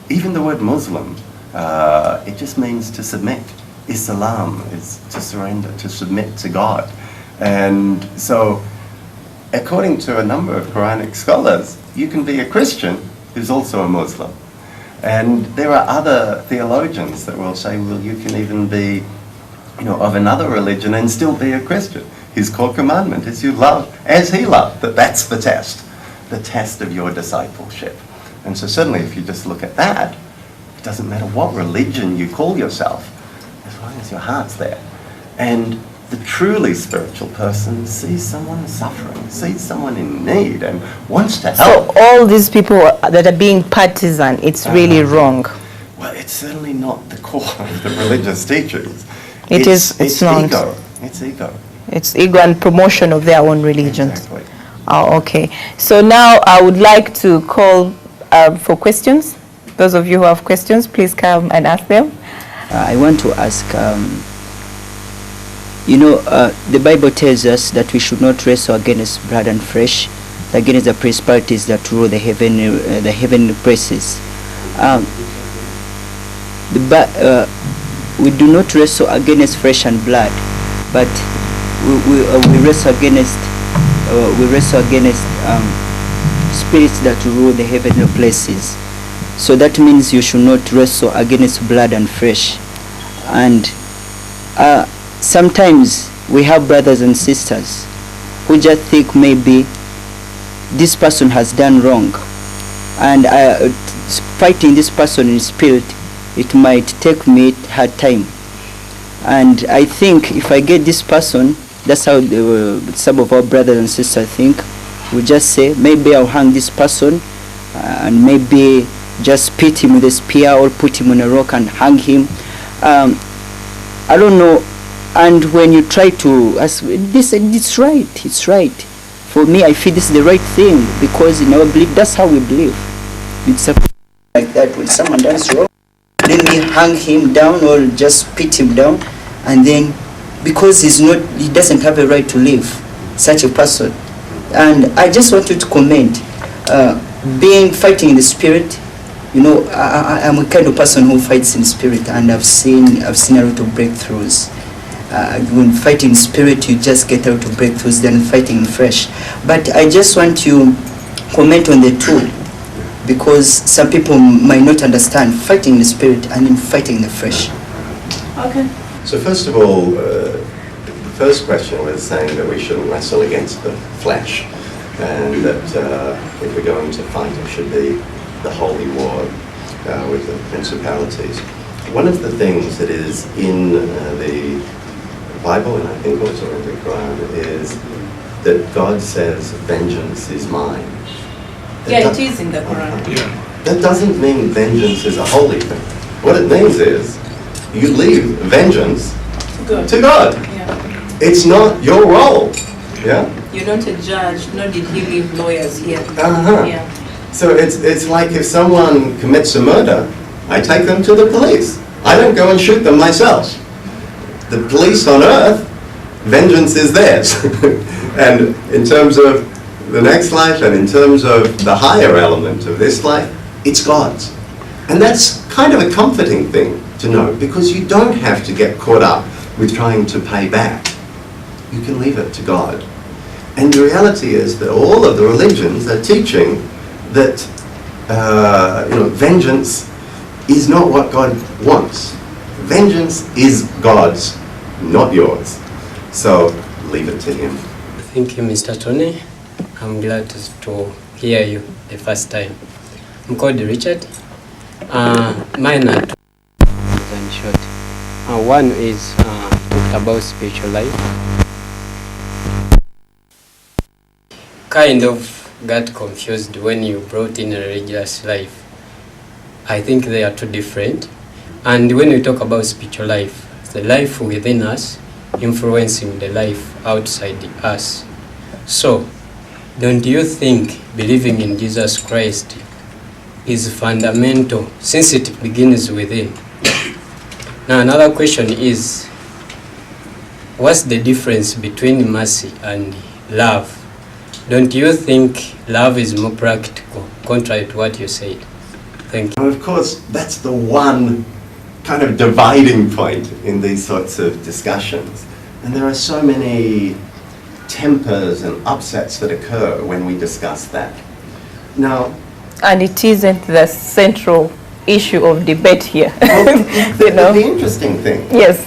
Speaker 2: Even the word Muslim, it just means to submit. Islam is to surrender, to submit to God. And so, according to a number of Quranic scholars, you can be a Christian who's also a Muslim. And there are other theologians that will say, well, you can even be, of another religion and still be a Christian. His core commandment is you love as he loved. That's the test of your discipleship. And so certainly if you just look at that, it doesn't matter what religion you call yourself, as long as your heart's there. And the truly spiritual person sees someone suffering, sees someone in need and wants to help.
Speaker 3: So all these people that are being partisan, it's really wrong.
Speaker 2: Well, it's certainly not the core of the religious teachings.
Speaker 3: It's not.
Speaker 2: Ego. It's ego.
Speaker 3: It's ego and promotion of their own religions.
Speaker 2: Exactly.
Speaker 3: Oh, okay. So now I would like to call for questions. Those of you who have questions, please come and ask them.
Speaker 4: I want to ask, the Bible tells us that we should not wrestle against blood and flesh, against the principalities that rule the heavenly places. We do not wrestle against flesh and blood, but we wrestle against spirits that rule the heavenly places. So that means you should not wrestle against blood and flesh. And sometimes we have brothers and sisters who just think maybe this person has done wrong, and fighting this person in spirit it might take me hard time. And I think if I get this person, that's how some of our brothers and sisters think. We just say, maybe I'll hang this person and maybe just beat him with a spear or put him on a rock and hang him. I don't know. And when you try to ask this, it's right. For me, I feel this is the right thing, because in our belief, that's how we believe. It's like that. When someone does wrong, then we hang him down or just beat him down, and then because he doesn't have a right to live, such a person. And I just wanted to comment, fighting in the spirit. You know, I'm a kind of person who fights in spirit, and I've seen a lot of breakthroughs. When fighting in spirit, you just get out of breakthroughs than fighting in flesh. But I just want to comment on the two, because some people might not understand fighting in the spirit and then fighting in the flesh.
Speaker 1: Okay.
Speaker 2: So first of all, the first question was saying that we shouldn't wrestle against the flesh, and that if we're going to fight, it should be the holy war with the principalities. One of the things that is in the Bible, and I think also in the Quran, is that God says, vengeance is mine.
Speaker 1: It is in the Quran.
Speaker 2: That doesn't mean vengeance is a holy thing. What it means is you leave vengeance to God.
Speaker 1: Yeah.
Speaker 2: It's not your role. Yeah?
Speaker 1: You're not a judge, nor did he leave lawyers here.
Speaker 2: Yeah. So it's like if someone commits a murder, I take them to the police. I don't go and shoot them myself. The police on earth, vengeance is theirs. And in terms of the next life and in terms of the higher element of this life, it's God's. And that's kind of a comforting thing to know, because you don't have to get caught up with trying to pay back. You can leave it to God. And the reality is that all of the religions are teaching that vengeance is not what God wants. Vengeance is God's, not yours. So leave it to Him.
Speaker 5: Thank you, Mr. Tony. I'm glad to hear you the first time. I'm called Richard. Mine are two and short. One is talked about spiritual life. Kind of got confused when you brought in a religious life. I think they are two different. And when we talk about spiritual life, it's the life within us influencing the life outside us. So, don't you think believing in Jesus Christ is fundamental, since it begins within? Now, another question is, what's the difference between mercy and love? Don't you think love is more practical, contrary to what you said? Thank you.
Speaker 2: And of course, that's the one kind of dividing point in these sorts of discussions. And there are so many tempers and upsets that occur when we discuss that. Now,
Speaker 3: and it isn't the central issue of debate here.
Speaker 2: Well, the interesting thing.
Speaker 3: Yes.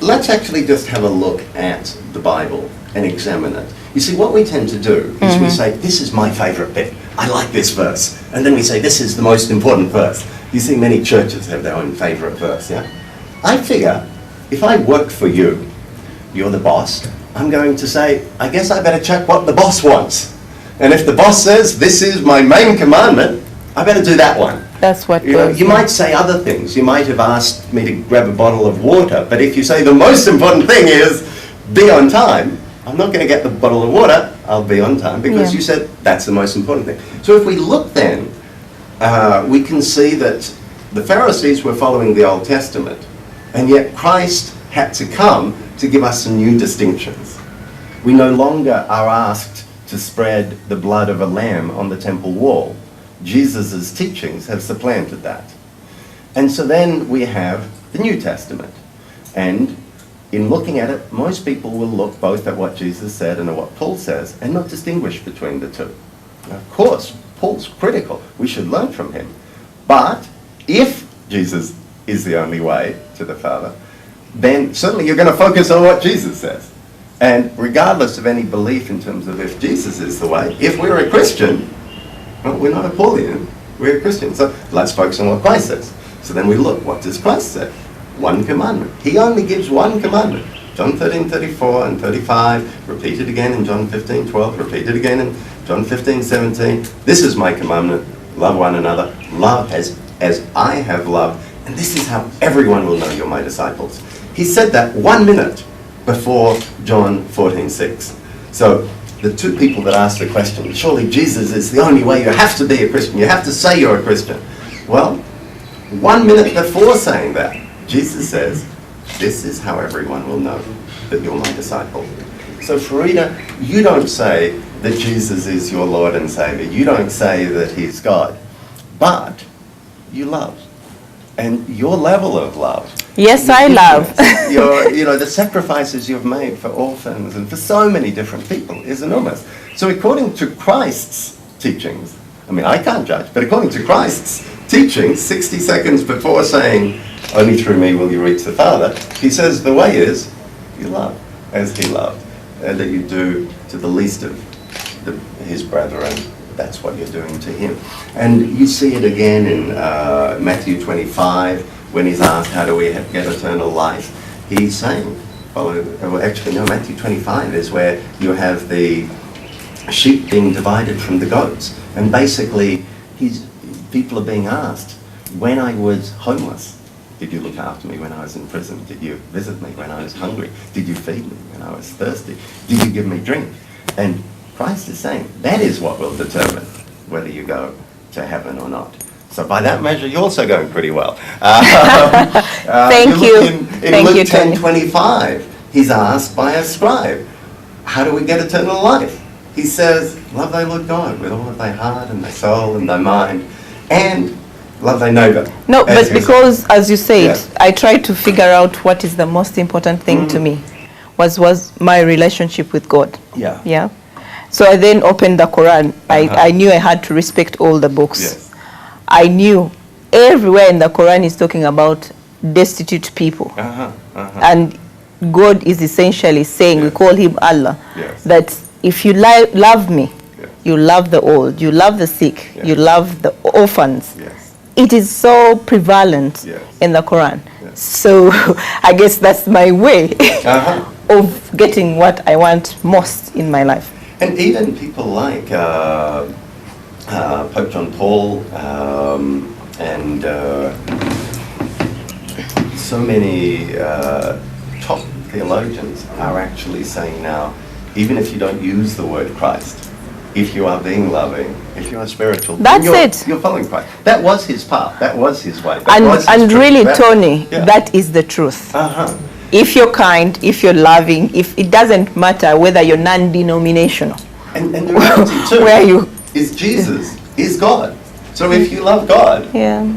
Speaker 2: Let's actually just have a look at the Bible and examine it. You see, what we tend to do is we say, this is my favorite bit. I like this verse. And then we say, this is the most important verse. You see, many churches have their own favorite verse, yeah? I figure, if I work for you, you're the boss, I'm going to say, I guess I better check what the boss wants. And if the boss says, this is my main commandment, I better do that one.
Speaker 3: That's what
Speaker 2: you might say other things. You might have asked me to grab a bottle of water, but if you say the most important thing is be on time, I'm not going to get the bottle of water, I'll be on time, because you said that's the most important thing. So if we look then, we can see that the Pharisees were following the Old Testament, and yet Christ had to come to give us some new distinctions. We no longer are asked to spread the blood of a lamb on the temple wall. Jesus' teachings have supplanted that. And so then we have the New Testament. And in looking at it, most people will look both at what Jesus said and at what Paul says and not distinguish between the two. Now, of course, Paul's critical. We should learn from him. But if Jesus is the only way to the Father, then certainly you're going to focus on what Jesus says. And regardless of any belief in terms of if Jesus is the way, if we're a Christian, well, we're not a Paulian, we're a Christian. So let's focus on what Christ says. So then we look, what does Christ say? One commandment. He only gives one commandment. John 13:34 and 35, repeated again in John 15:12, repeated again in John 15:17. This is my commandment, love one another, love as I have loved, and this is how everyone will know you're my disciples. He said that 1 minute before John 14:6. So the two people that asked the question, surely Jesus is the only way, you have to be a Christian, you have to say you're a Christian. Well, 1 minute before saying that, Jesus says, this is how everyone will know that you're my disciple. So Faridah, you don't say that Jesus is your Lord and Savior. You don't say that he's God. But you love. And your level of love.
Speaker 3: Yes, I love.
Speaker 2: The sacrifices you've made for orphans and for so many different people is enormous. So according to Christ's teachings, I mean, I can't judge, but according to Christ's teachings, 60 seconds before saying, only through me will you reach the Father, he says the way is, you love as he loved, and that you do to the least of his brethren. That's what you're doing to him. And you see it again in Matthew 25, when he's asked, how do we get eternal life? He's saying, Matthew 25 is where you have the sheep being divided from the goats. And basically, people are being asked, when I was homeless, did you look after me when I was in prison? Did you visit me when I was hungry? Did you feed me when I was thirsty? Did you give me drink? And Christ is saying, that is what will determine whether you go to heaven or not. So by that measure, you're also going pretty well.
Speaker 3: Thank you.
Speaker 2: In Luke 10:25, he's asked by a scribe, how do we get eternal life? He says, love thy Lord God with all of thy heart and thy soul and thy mind, and love thy neighbor.
Speaker 3: No, but because, as you said,
Speaker 2: Yeah.
Speaker 3: I tried to figure out what is the most important thing to me was my relationship with God.
Speaker 2: Yeah.
Speaker 3: Yeah. So I then opened the Quran. I knew I had to respect all the books.
Speaker 2: Yes.
Speaker 3: I knew everywhere in the Quran is talking about destitute people. And God is essentially saying, we call him Allah,
Speaker 2: Yes.
Speaker 3: that if you love me,
Speaker 2: Yes.
Speaker 3: you love the old, you love the sick,
Speaker 2: Yes.
Speaker 3: you love the orphans.
Speaker 2: Yes.
Speaker 3: It is so prevalent
Speaker 2: Yes.
Speaker 3: in the Quran.
Speaker 2: Yes.
Speaker 3: So I guess that's my way
Speaker 2: Uh-huh.
Speaker 3: of getting what I want most in my life.
Speaker 2: And even people like Pope John Paul and so many top theologians are actually saying now, even if you don't use the word Christ, if you are being loving, if you are spiritual,
Speaker 3: That's
Speaker 2: you're,
Speaker 3: it.
Speaker 2: You're following Christ. That was his path. That was his way. That was his
Speaker 3: And
Speaker 2: truth.
Speaker 3: really,
Speaker 2: That-
Speaker 3: Tony,
Speaker 2: yeah.
Speaker 3: that is the truth.
Speaker 2: Uh-huh.
Speaker 3: If you're kind, if you're loving, if it doesn't matter whether you're non-denominational.
Speaker 2: And the reality too
Speaker 3: Where you-
Speaker 2: is Jesus is God. So if you love God,
Speaker 3: Yeah.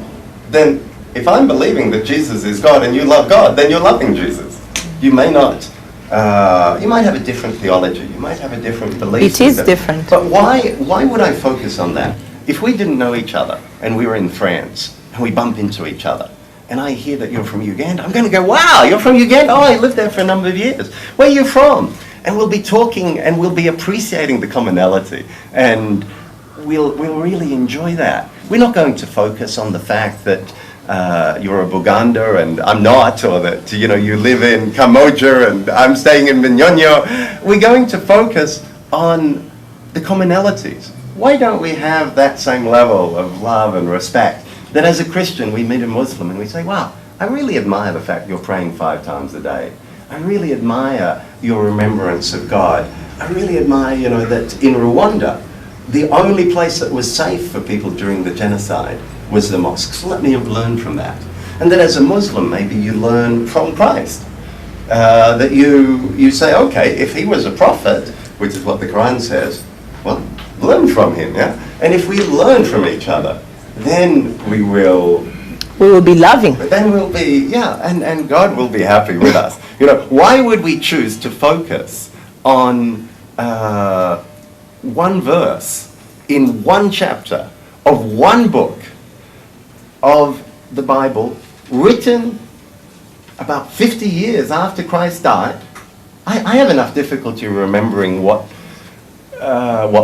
Speaker 2: then if I'm believing that Jesus is God and you love God, then you're loving Jesus. You may not, you might have a different theology, you might have a different belief
Speaker 3: It is
Speaker 2: system.
Speaker 3: different.
Speaker 2: But why would I focus on that? If we didn't know each other and we were in France and we bump into each other, and I hear that you're from Uganda, I'm going to go, wow, you're from Uganda? Oh, I lived there for a number of years. Where are you from? And we'll be talking and we'll be appreciating the commonality. And we'll really enjoy that. We're not going to focus on the fact that you're a Buganda and I'm not, or that you live in Kamboja and I'm staying in Mignogno. We're going to focus on the commonalities. Why don't we have that same level of love and respect that as a Christian we meet a Muslim and we say, wow, I really admire the fact you're praying 5 times a day. I really admire your remembrance of God. I really admire, that in Rwanda, the only place that was safe for people during the genocide was the mosque. So let me learn from that. And that as a Muslim, maybe you learn from Christ. That you say, okay, if he was a prophet, which is what the Quran says, well, learn from him, yeah? And if we learn from each other, then we will
Speaker 3: be loving.
Speaker 2: Then we'll be, and God will be happy with us. Why would we choose to focus on one verse in one chapter of one book of the Bible, written about 50 years after Christ died? I have enough difficulty remembering what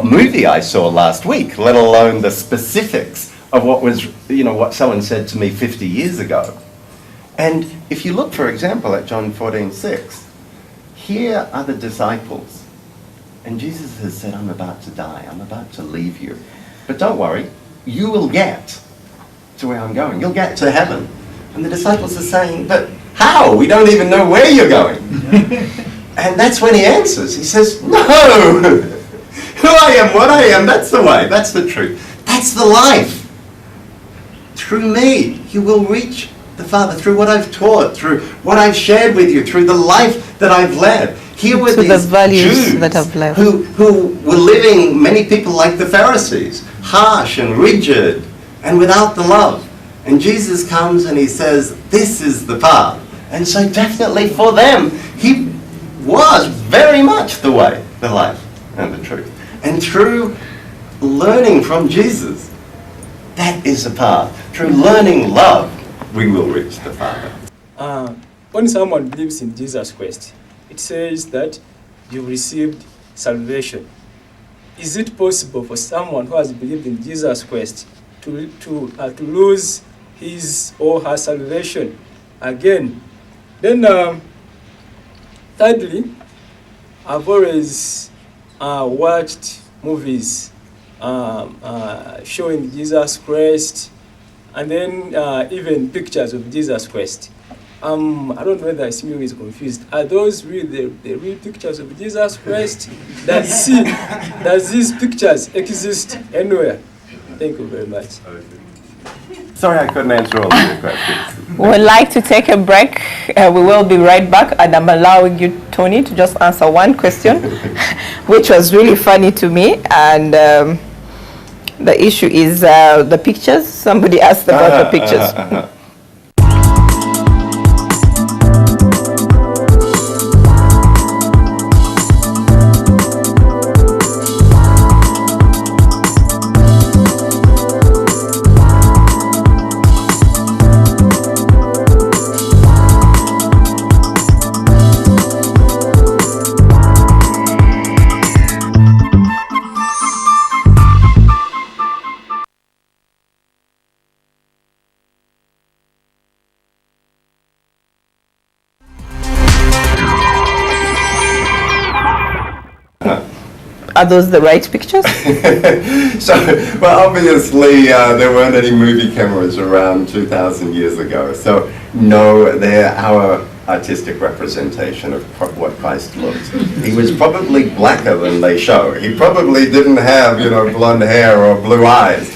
Speaker 2: movie I saw last week, let alone the specifics of what was, what someone said to me 50 years ago. And if you look, for example, at John 14:6, here are the disciples. And Jesus has said, I'm about to die. I'm about to leave you. But don't worry, you will get to where I'm going. You'll get to heaven. And the disciples are saying, but how? We don't even know where you're going. And that's when he answers. He says, no! Who I am, what I am, that's the way. That's the truth. That's the life. Through me, you will reach the Father, through what I've taught, through what I've shared with you, through the life that I've led. Here were these
Speaker 3: the values
Speaker 2: Jews
Speaker 3: that I've led.
Speaker 2: who were living, many people like the Pharisees, harsh and rigid and without the love. And Jesus comes and he says, this is the path. And so definitely for them, he was very much the way, the life, and the truth. And through learning from Jesus, that is the path. Through learning love, we will reach the Father.
Speaker 6: When someone believes in Jesus Christ, it says that you've received salvation. Is it possible for someone who has believed in Jesus Christ to lose his or her salvation again? Then, thirdly, I've always watched movies showing Jesus Christ, and then even pictures of Jesus Christ. I don't know whether Simeon is confused. Are those really the real pictures of Jesus Christ? Does these pictures exist anywhere? Thank you very much.
Speaker 2: Sorry I couldn't answer all of your questions.
Speaker 3: We would like to take a break. We will be right back, and I'm allowing you, Tony, to just answer one question, which was really funny to me. And the issue is the pictures. Somebody asked about the pictures. Are those the right pictures?
Speaker 2: Well, obviously there weren't any movie cameras around 2,000 years ago. So no, they're our artistic representation of what Christ looked. He was probably blacker than they show. He probably didn't have, blonde hair or blue eyes.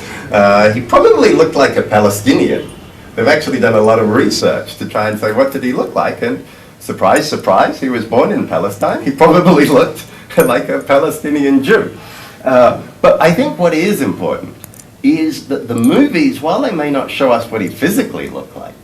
Speaker 2: He probably looked like a Palestinian. They've actually done a lot of research to try and say, what did he look like? And surprise, surprise, he was born in Palestine. He probably looked like a Palestinian Jew. But I think what is important is that the movies, while they may not show us what he physically looked like,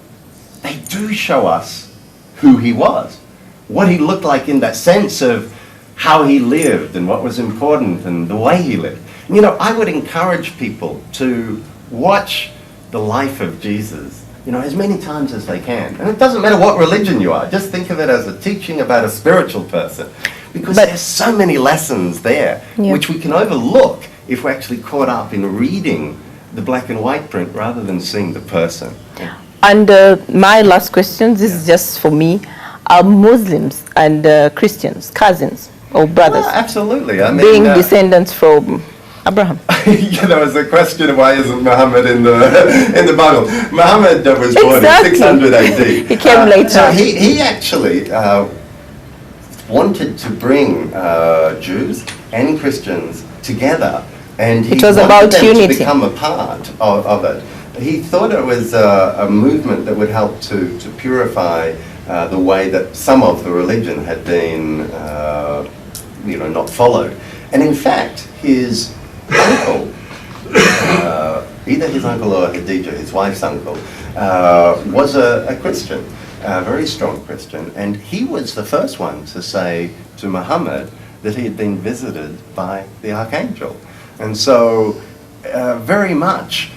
Speaker 2: they do show us who he was, what he looked like in that sense of how he lived and what was important and the way he lived. I would encourage people to watch the life of Jesus, as many times as they can. And it doesn't matter what religion you are, just think of it as a teaching about a spiritual person. Because there's so many lessons there, which we can overlook if we're actually caught up in reading the black and white print rather than seeing the person.
Speaker 3: And my last question, this is just for me, are Muslims and Christians cousins or brothers?
Speaker 2: Absolutely. I mean,
Speaker 3: being descendants from Abraham.
Speaker 2: There was a question of why isn't Muhammad in the Bible. Muhammad was born in 600 AD.
Speaker 3: He came later.
Speaker 2: So he actually wanted to bring Jews and Christians together, and he wanted
Speaker 3: about
Speaker 2: them
Speaker 3: unity.
Speaker 2: to become a part of it. He thought it was a movement that would help to purify the way that some of the religion had been, not followed. And in fact, his uncle, either his uncle or Khadija, his wife's uncle, was a Christian. A very strong Christian, and he was the first one to say to Muhammad that he had been visited by the archangel. And so very much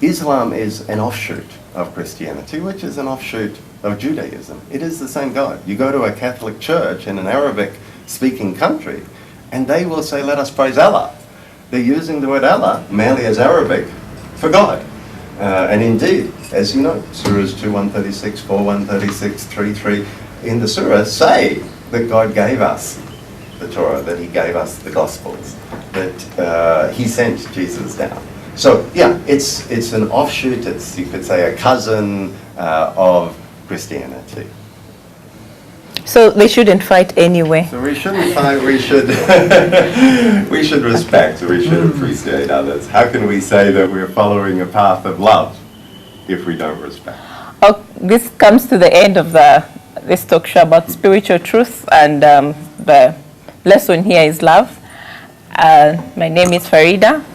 Speaker 2: Islam is an offshoot of Christianity, which is an offshoot of Judaism. It is the same God. You go to a Catholic church in an Arabic speaking country and they will say, let us praise Allah. They're using the word Allah merely as Arabic for God. And indeed, as you know, Surahs 2:136, 4:136, 3:3 in the Surah say that God gave us the Torah, that he gave us the Gospels, that he sent Jesus down. So yeah, it's an offshoot, it's, you could say, a cousin of Christianity.
Speaker 3: So they shouldn't fight anyway.
Speaker 2: So we shouldn't fight, we should we should respect, we should appreciate others. How can we say that we're following a path of love if we don't respect?
Speaker 3: Oh, this comes to the end of this talk show about spiritual truth, and the lesson here is love. My name is Faridah.